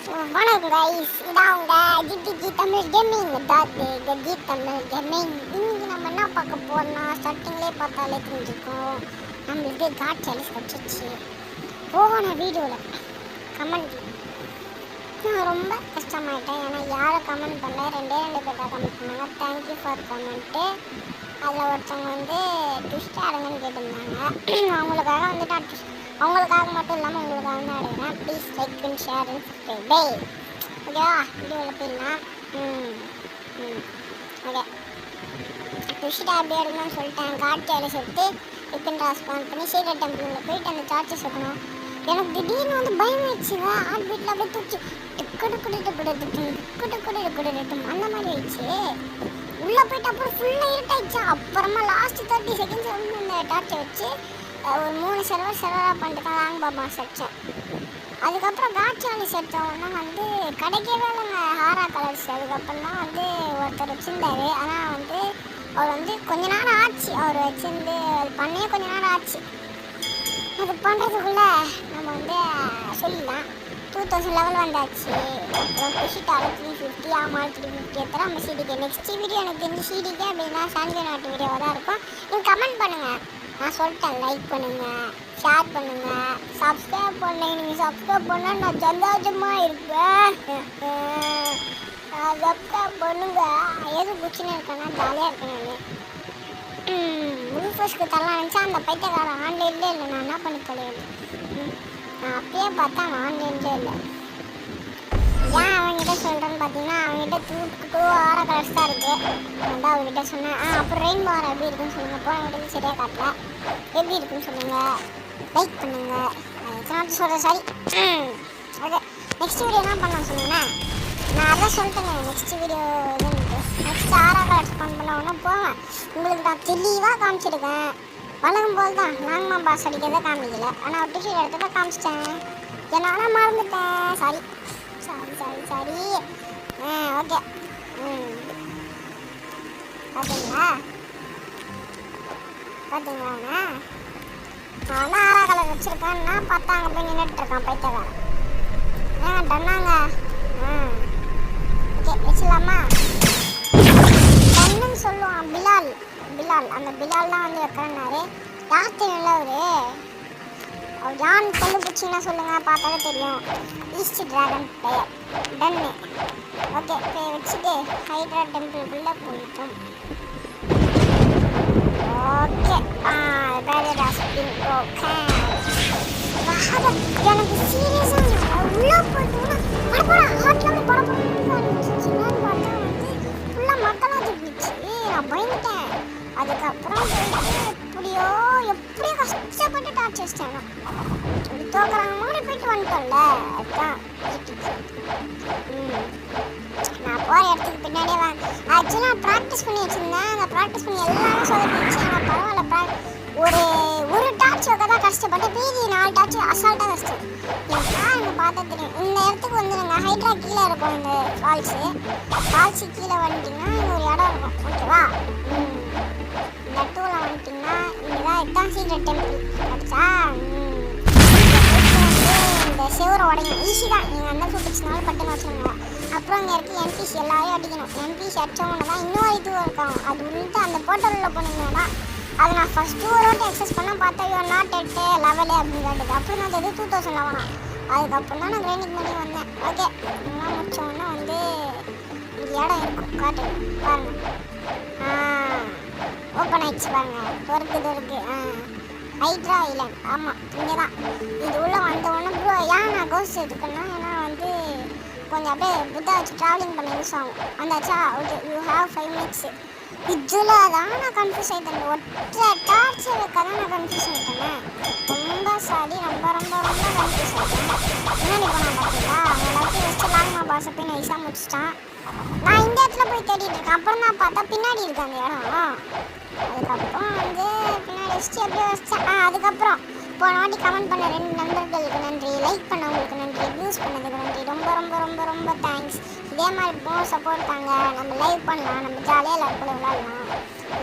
வணக்கம் கைஸ், இதான் உங்க ஜிடிஜி தமிழ் கேமிங். கஜி தமிழ் கேமிங். இன்னைக்கு நம்ம என்ன பார்க்க போறோம்னா, ஸ்டார்டிங்லேயே பார்த்தாலே தெரிஞ்சிருக்கும், நம்மளுக்கு காட் சேலஞ்ச் கிடச்சிச்சு. போன வீடியோவில் கமெண்ட் நான் ரொம்ப கஷ்டமாயிட்டேன். ஏன்னா யாரும் கமெண்ட் பண்ணல, ரெண்டே பேர் தான் கமெண்ட் பண்ணாங்க. Thank you for comment. அதில் ஒருத்தவங்க வந்து ட்விஸ்ட் ஆடுங்கன்னு கேட்டிருந்தாங்க. அவங்களுக்காக வந்து நான் அவங்களுக்காக மட்டும் இல்லாமல் உங்களுக்காக தான் ஆடுகிறேன். Please like and share and subscribe. ஓகேவா? வீடியோவில் போயிடலாம். ஓகே, ட்விஸ்ட் அப்படி ஆடுங்கன்னு சொல்லிட்டேன். காட் சேலஞ்ச் எடுத்து டிக்கன் ரெஸ்பாண்ட் பண்ணி சீக்ரெட் டெம்பிளில் போயிட்டு அந்த சார்ஜஸ் வைக்கணும். எனக்கு திடீர்னு வந்து பயம் ஆயிடுச்சுங்க. ஹார்ட் பீட்டில் அப்படியே தூக்கி அந்த மாதிரி ஆயிடுச்சு. உள்ளே போயிட்டு அப்புறம் ஃபுல்லாக இருட்டாயிடுச்சு. அப்புறமா லாஸ்ட் 30 செகண்ட்ஸ் வந்து அந்த டார்ச்சை வச்சு ஒரு 3 சர்வராக பண்ணிட்டு தான் லாங் பாபா செட்சேன். அதுக்கப்புறம் காட் சேலஞ்ச் எடுத்தவொன்னா வந்து கிடைக்கவே இல்லைங்க ஹாரா கலர்ஸ். அதுக்கப்புறம் தான் வந்து ஒருத்தர் வச்சுருந்தாரு. ஆனால் வந்து அவர் வந்து கொஞ்ச நேரம் ஆச்சு, அவர் வச்சுருந்து அது பண்ணே கொஞ்ச நேரம் ஆச்சு. அது பண்ணுறதுக்குள்ளே நம்ம வந்து சொல்லிடலாம். 2000 லெவல் வந்தாச்சு. அப்புறம் குஷிட்டால 350 ஆமாம் 350 எத்தனை நம்ம சிடிக்கு. நெக்ஸ்ட் வீடியோ எனக்கு தெரிஞ்சு சிடிக்கு அப்படின்னா சான்வி நாட்டு வீடியோவாக தான் இருக்கும். நீங்கள் கமெண்ட் பண்ணுங்கள். நான் சொல்லிட்டேன், லைக் பண்ணுங்கள், ஷேர் பண்ணுங்கள், சப்ஸ்கிரைப் பண்ணேன். நீங்கள் சப்ஸ்கிரைப் பண்ணால் நான் சந்தோஷமாக இருப்பேன். சப்ஸ்கிரைப் பண்ணுங்கள். எது பிடிச்சின்னு இருக்கேன்னா ஜாலியாக இருக்கேன். நான் ரூஃபஸ்க்கு தரலாம் நினச்சா அந்த பைத்தியக்காரன் ஆன்லைன்லேயே இல்லை. நான் என்ன பண்ணி தொலைவேன். நான் அப்பயே பார்த்தா அவன் ஆன்லைன்லேயே இல்லை. ஏன் அவங்ககிட்ட சொல்கிறேன்னு பார்த்தீங்கன்னா, அவங்ககிட்ட 2 ஆரா கலர்ஸ் தான் இருக்குது. அதான் அவங்ககிட்ட சொன்னேன். அப்புறம் ரெயின்போ ஆரா எப்படி இருக்குன்னு சொல்லுங்கள். போனவங்கிட்ட சரியாக காட்டல, எப்படி இருக்குன்னு சொல்லுங்கள், லைக் பண்ணுங்கள். நான் சொல்கிறேன் சரி. ஓகே, நெக்ஸ்ட் வீடியோ என்ன பண்ண சொன்னீங்கன்னா, நான் அதான் சொல்லிட்டேங்க. நெக்ஸ்ட் வீடியோ இதுன்ட்டு நெக்ஸ்ட் ஆரா கலர்ஸ் பண்ண ஒன்றும் போவேன். உங்களுக்கு நான் தெளிவாக காமிச்சிருக்கேன். வழங்கும் போது தான் லாங்மா பாஸ் அடிக்கிறத காமிக்கல. ஆனால் ஒரு டிஷர்ட் எடுத்து தான் காமிச்சிட்டேன். என்னால் மறந்துட்டேன். சாரி. ஓகே, பார்த்தீங்களாண்ணா நான் தான் ஆரா கலர் வச்சுருக்கேன்னா பார்த்தா அங்கே போய் நின்றுட்டுருக்கான் பைத்தக்காரன். டன்னாங்க. ஓகே, வச்சிடலாமா? டன்னுன்னு சொல்லுவான் பிலால். அந்த பிலால் தான் வந்து வைக்கிறேன்னாரு. யார் தெரியல அவர் யான் கண்டுபிடிச்சிங்கன்னா சொல்லுங்கள், பார்த்தாலே தெரியும். East dragon player. டன்னு. ஓகே, இப்போ வச்சுட்டு ஹைட்ரா டெம்பிள்குள்ளே போயிட்டோம். ஓகே, எனக்கு சீரியஸாக உள்ளே போயிட்டோம்னா ஹார்ட்லாம் படப்படன்னு ஆரம்பிச்சிச்சுன்னு பார்த்தா வந்து ஃபுல்லாக மக்களாக தூக்கிடுச்சு. நான் பயந்துட்டேன். அதுக்கப்புறம் எப்படியோ கஷ்டப்பட்டு டார்ச் வச்சிட்டேன். இப்படி தோக்குறாங்க மாதிரி போயிட்டு வந்துட்டோம்ல. அதுதான் நான் போகிற இடத்துக்கு பின்னாடியே வாங்க. ஆக்சுவலாக நான் ப்ராக்டிஸ் பண்ணி வச்சுருந்தேன். அந்த ப்ராக்டிஸ் பண்ணி எல்லாமே சொதப்பிடுச்சு. ஆனால் பரவாயில்ல, ஒரு டார்ச் வைக்க தான் கஷ்டப்பட்டு மீதி 4 டார்ச் அசால்ட்டாக கஷ்டம். எனக்கு பார்த்தா தெரியும். இந்த இடத்துக்கு வந்துடுங்க. ஹைட்ரா கீழே இருக்கும். இந்த ஃபால்ஸு கீழே வந்துட்டிங்கன்னா இங்கே ஒரு இடம் இருக்கும். ஓகேவா? இந்த 2ல் வந்துட்டிங்கன்னா இங்கே தான் சீக்ரெட் டெம்பிள் கிடச்சா. இந்த செவரை உடையும் ஈஸி தான். நீங்கள் அந்த கூப்பிடுச்சுனாலும் பட்டுன்னு வச்சுருங்க. அப்புறம் அங்கே இருக்க எம்பிசி எல்லாரையும் அடிக்கணும். எம்பிசி அடித்தவங்க தான் இன்னொரு இதுவும் இருக்காங்க. அது வந்துட்டு அந்த போர்ட்டலில் போனீங்கன்னா அது நான் ஃபஸ்ட்டு ஒரு வாட்டி எக்ஸஸ் பண்ண பார்த்தா இவன் நாட் 8 லெவலு அப்படின்னு கேட்டது. அப்புறம் நான் தெரியுது 2000 லெவனா. அதுக்கப்புறம் தான் நான் கிரைண்டிங் பண்ணி வந்தேன். ஓகே, இதெல்லாம் முடிச்சோன்னா வந்து இங்கே இடம் இருக்கும். காட்டு பாருங்கள். ஓப்பன் ஆகிடுச்சு பாருங்கள். துறக்கு ஹைட்ரா ஐலாண்ட். ஆமாம், இங்கே தான். இது உள்ளே வந்தவொடனே ப்ரோ ஏன் நான் கோஸ்ட் எடுக்கணும்னா, ஏன்னா வந்து கொஞ்சம் அப்படியே புத்தா வச்சு ட்ராவலிங் பண்ண யூஸ் ஆகும். வந்தாச்சா? Okay, you have 5 minutes. இதில் தான் நான் கன்ஃபியூஸ் ஆகிட்டேன். ஒற்றை டார்ச்சை வைக்க தான் நான் கன்ஃபியூஸ் ஆகிட்டேன். ரொம்ப சாரி, ரொம்ப கன்ஃபியூஸ் ஆகிட்டேன். முன்னாடி போனால் பார்த்தீங்களா, அவங்க எல்லாத்தையும் வச்சு லாங்மா பாஸை போய் நைஸாக முடிச்சிட்டான். நான் இந்த இடத்துல போய் தேடிட்டு இருக்கேன். அப்புறம் தான் பார்த்தா பின்னாடி இருக்கு அந்த இடம். அதுக்கப்புறம் வந்து பின்னாடி வச்சுட்டு அப்படியே வச்சேன். அதுக்கப்புறம் போன வாட்டி கமெண்ட் பண்ண 2 நண்பர்களுக்கு நன்றி, லைக் பண்ணவங்களுக்கு நன்றி, வியூஸ் பண்ணதுக்கு நன்றி. ரொம்ப தேங்க்ஸ். இதே மாதிரி போகும் சப்போர்ட் தாங்க. நம்ம லைவ் பண்ணலாம், நம்ம ஜாலியாக எல்லாரும் கூட விளாட்லாம்.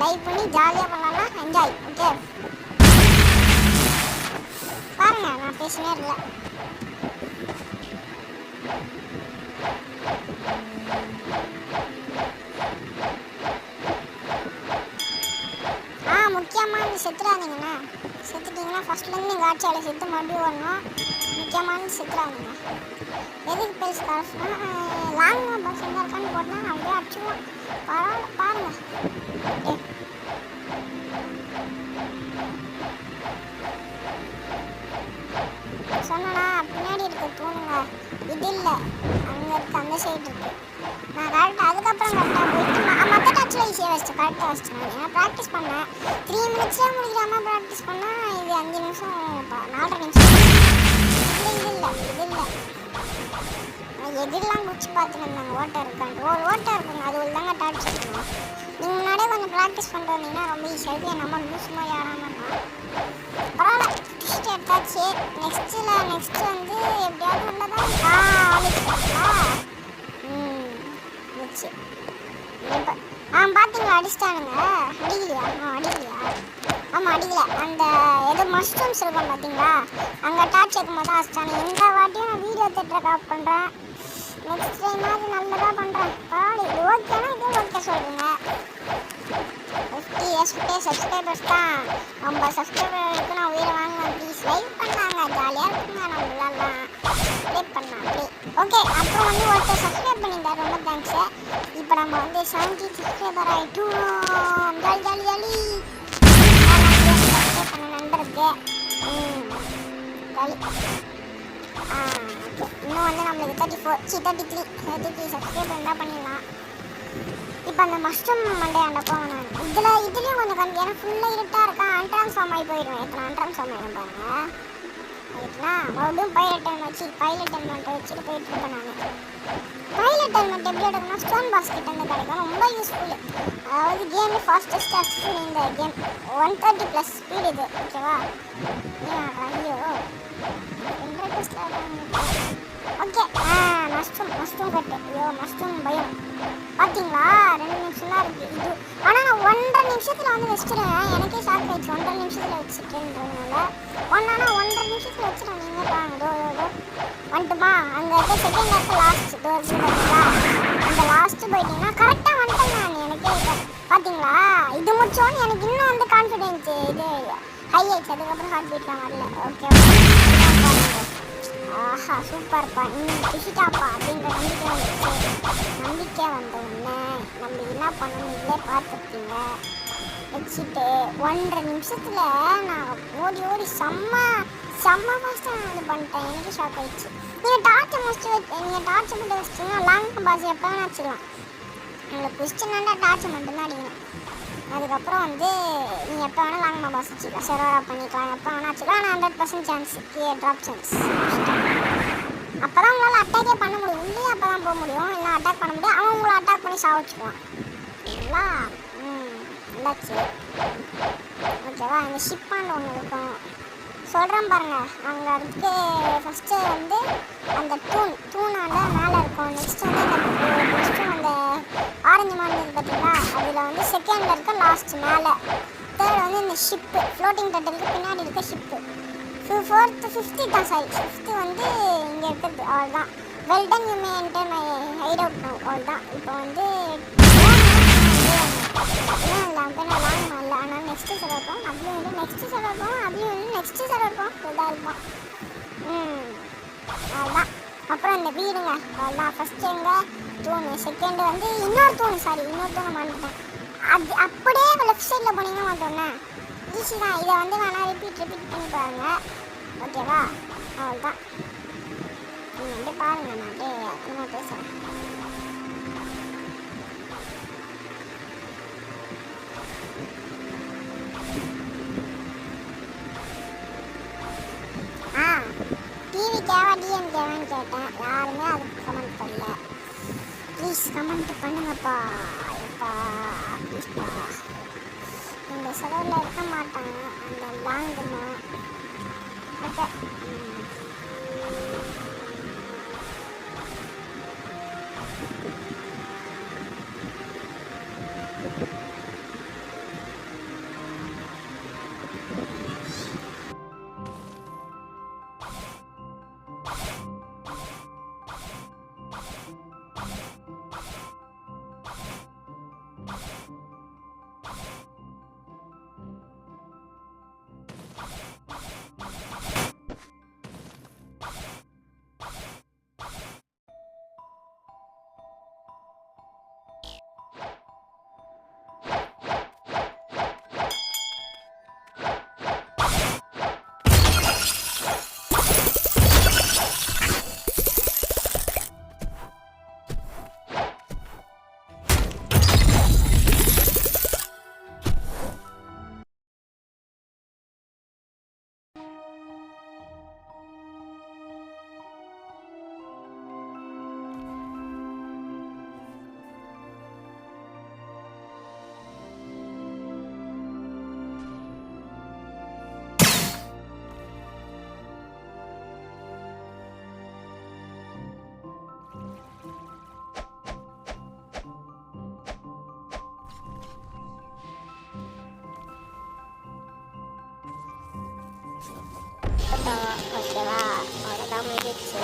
லைவ் பண்ணி ஜாலியாக பண்ணலாம்னா என்ஜாய். ஓகே, பாருங்கள் நான் பேசினே இல்லை. முக்கியமான செத்துறாதீங்கண்ணா. செத்துட்டீங்கன்னா ஃபஸ்ட்லேருந்து நீங்கள் ஆட்சியால் செத்து மறுபடியும் வரணும். முக்கியமான செத்துறாதீங்க. எதுக்கு பெருசு காசுனா லாங் பஸ் எங்கே இருக்கான்னு போட்டால் அப்படியே அடிச்சுக்கலாம். பரவாயில்ல பாருங்கள். சொன்னா பின்னாடி இருக்க தூணுங்க இது இல்லை, அங்கே இருக்கு, அந்த சைடு இருக்கு. நான் கரெக்டாக அதுக்கப்புறம் கரெக்டாக போயிட்டு மற்ற டச்சில் ஈஸியாக வச்சிட்டேன், கரெக்டாக வச்சிட்டேன். ஏன்னா ப்ராக்டிஸ் பண்ணேன் 3 மினிட்ஸில் முடிக்காமல் ப்ராக்டிஸ் பண்ணால் இது 5 நிமிஷம் 4.5 நிமிஷம். இது இல்லை எதிரெலாம் குச்சி பார்த்துட்டு இருந்தாங்க. ஓட்டை இருக்காங்க, ஒரு ஓட்டை இருக்குங்க, அது ஒரு தாங்க டாட்ஸ் இருக்கணும். நீங்கள் முன்னாடியே கொஞ்சம் ப்ராக்டிஸ் பண்ணிட்டு வந்தீங்கன்னா ரொம்ப ஈஸியாக இருக்குது. நம்ம லூஸ் மாதிரி ஆடாமல் இருக்கலாம். பரவாயில்ல டிஸ்ட் எடுத்தாச்சு. நெக்ஸ்ட்டு வந்து எப்படியாவது உள்ளதான் அடிச்சுட்டா வச்சு இப்போ பார்த்தீங்களா அடிச்சிட்டானுங்க. அடிக்கலையா? ஆமாம் அடிக்கல. அந்த ஏதோ மஷ்ரூம்ஸ் இருக்கும் பார்த்தீங்களா, அங்கே டார்ச் வைக்கும் போது அடிச்சிட்டானு. எந்த வாட்டியும் நான் வீடியோ தேட்டரை காப் பண்ணுறேன். நெக்ஸ்ட் டைமாவது நல்லதாக பண்ணுறேன். பரவாயில்ல இது ஓகேனா இதே ஓகே சொல்கிறீங்க. 50 சப்ஸ்கிரைபர்ஸ் தான். 50 சப்ஸ்கிரைபருக்கு நான் உயிரை வாங்குவேன். ப்ளீஸ் லைக் பண்ணாங்க, ஜாலியாக இருக்குங்க. நம்மளாலாம் லைக் பண்ணலாம் அப்படி ஓகே. அப்புறம் வந்து ஒருத்தர் சப்ஸ்கிரைப் பண்ணியிருந்தார், ரொம்ப தேங்க்ஸு. இப்போ நம்ம வந்து 70 சப்ஸ்கிரைபர் ஆகிட்டோம். ஜாலி சப்ஸ்கிரைப் பண்ண நண்பருக்கு ஜாலி. ஓகே இன்னும் வந்து நம்மளுக்கு 33 சப்ஸ்கிரைபர் இருந்தால் பண்ணிடலாம். இப்போ அந்த மஷ்ரூம் மண்டையாண்ட போவேன் நான். இதுலேயும் கொஞ்சம் கம்மி, ஏன்னா ஃபுல்லாக இருட்டாக இருக்கா. அன்ட்ரான்ஸ்ஃபார்ம் ஆகி போயிடுவேன். எத்தனை அன்ட்ரான்ஸ்ஃபார்ம் ஆகிடும் பாருங்கள். அதுக்குன்னா மறுபடியும் பைலட் ஹெல்மெட் வச்சுட்டு போயிட்டுருப்பேன் நான். பைலட் ஹெல்மெட் எப்படி எடுக்கணும்னா ஸ்டோன் பாஸ்கெட் வந்து கிடைக்கும், ரொம்ப யூஸ்ஃபுல்லு. அதாவது கேமே ஃபாஸ்டஸ்ட் ஆக்சுவலி இந்த கேம் 130+ ஸ்பீடு இது. ஓகேவா? ஐயோ ஓகே. மஷ்ரூம் கட்டு. ஐயோ மஷ்ரூம் பயம் பார்த்தீங்களா? 2 நிமிஷம் தான் இருக்குது இது. ஆனால் நான் 1.5 நிமிஷத்தில் வந்து வச்சுருவேன். எனக்கே ஷாக் ஆயிடுச்சு 1.5 நிமிஷத்தில் வச்சுட்டேன்றதுனால. 1.5 நிமிஷத்தில் வச்சுட்டேன். நீங்கள் பாருங்க வந்துட்டுமா அங்கே இருக்க செகண்ட் ஹாஃப் லாஸ்ட் டோர் பார்த்தீங்களா? அந்த லாஸ்ட்டு போயிட்டீங்கன்னா கரெக்டாக வந்துட்டேன் நான். எனக்கே பார்த்தீங்களா இது முடிச்சோன்னு எனக்கு இன்னும் வந்து கான்ஃபிடென்ஸ் இது ஹை ஆயிடுச்சு. அதுக்கப்புறம் ஹார்ட் பீட்லாம் வரல. ஓகே ஆஹா சூப்பர்ப்பா, டிஷிட்டாப்பா அப்படின்ற நம்பிக்கை வந்த உடனே நம்ம என்ன பண்ணணும் இதிலே பார்த்துருக்கீங்க. வச்சுட்டு 1.5 நிமிஷத்தில் நான் ஓடி செம்ம ஃபாஸ்ட்டாக நான் இது பண்ணிட்டேன். எனக்கு ஷாக் ஆகிடுச்சு. நீங்கள் டார்ச்சை மட்டும் வச்சிட்டிங்கன்னா லாங் பாஸ் எப்போ வேணா வச்சுக்கலாம். உங்களுக்கு கொஸ்டின்னா டார்ச்சை மட்டும்தான் அடிக்கணும். அதுக்கப்புறம் வந்து நீங்கள் எப்போ வேணால் லாங் பாஸ் வச்சுக்கலாம், செரோரா பண்ணிக்கலாம், எப்போ வேணால் வச்சுக்கலாம். ஆனால் 100% சான்ஸ் ட்ராப் சான்ஸ். அப்போ தான் உங்களால் அட்டாக்கே பண்ண முடியும். உள்ளே அப்போ தான் போக முடியும், இல்லை அட்டாக் பண்ண முடியும். அவன் உங்களை அட்டாக் பண்ணி சாவச்சுக்குவான். சரிங்களா? நல்லாச்சு. ஓகேவா? இந்த ஷிப்பாண்டு ஒன்று இருக்கும் சொல்கிறேன் பாருங்கள். அங்கே அதுக்கு ஃபஸ்ட்டு வந்து அந்த தூணாண்ட மேலே இருக்கும். நெக்ஸ்ட்டு வந்து அந்த ஆரஞ்சு மாநிலம் பார்த்தீங்களா, அதில் வந்து செகண்டில் இருக்க லாஸ்ட் மேலே. தேர்ட் வந்து இந்த ஷிப்பு ஃப்ளோட்டிங் டட்டலுக்கு பின்னாடி இருக்க ஷிப்பு. 4th 5th தான் சாரி 5th வந்து இங்கே இருக்கிறது. அவ்வளோதான். Well done you may enter my hideout now. அவ்வளோதான். இப்போ வந்து லாங் இல்லை, ஆனால் நெக்ஸ்ட்டு சொல்லிருக்கோம் அப்படியும் வந்து நெக்ஸ்ட்டு சொல்லிருக்கோம் அப்படியும் வந்து நெக்ஸ்ட்டு சொல்லிருக்கோம் இதாக இருக்கும். அதுதான். அப்புறம் இந்த வீடுங்க அவ்வளோதான். ஃபஸ்ட்டு எங்கள் தூணு, செகண்டு வந்து இன்னொரு தூணை மாட்டிட்டேன். அது அப்படியே லெஃப்ட் சைடில் போனீங்கன்னா மாட்டோன்னே ஈஸி தான். இதை வந்து வேணால் ரிப்பீட் பண்ணி பாருங்க. ஓகேவா? அவ்வளோதான். நீங்கள் அப்படியே பாருங்கள், நான் அப்படியே அப்புறமா பேசுகிறேன். டிவி கேவா டிஎம் கேவான்னு கேட்டேன். யாருமே அதுக்கு கமெண்ட் பண்ணல. ப்ளீஸ் கமெண்ட் பண்ணுங்கப்பா. எப்பா ப்ளீஸ்ப்பா. இந்த சர்வரில் இருக்க மாட்டாங்க அந்த லாங்குமா. ஓகே ஓகேவா, அவ்வளோதான் முடிஞ்சிச்சு.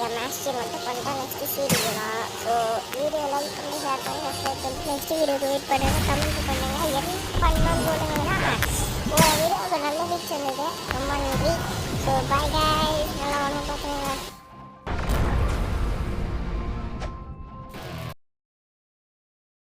என் மேட்ச் மட்டும் பண்ணிட்டா நெக்ஸ்ட்டு சீரியலாம். ஸோ வீடியோ லைக் பண்ணி ஷேர் பண்ணி சப்ஸ்கிரைப் பண்ணி நெக்ஸ்ட் வீடியோக்கு வெயிட் பண்ணுங்க. கமெண்ட் பண்ணுங்கள். என்ன பண்ணணும்னு சொல்லுங்கன்னா உங்கள் வீடியோவுக்கு நல்ல ரீச் வந்தது. ரொம்ப நன்றி. So bye.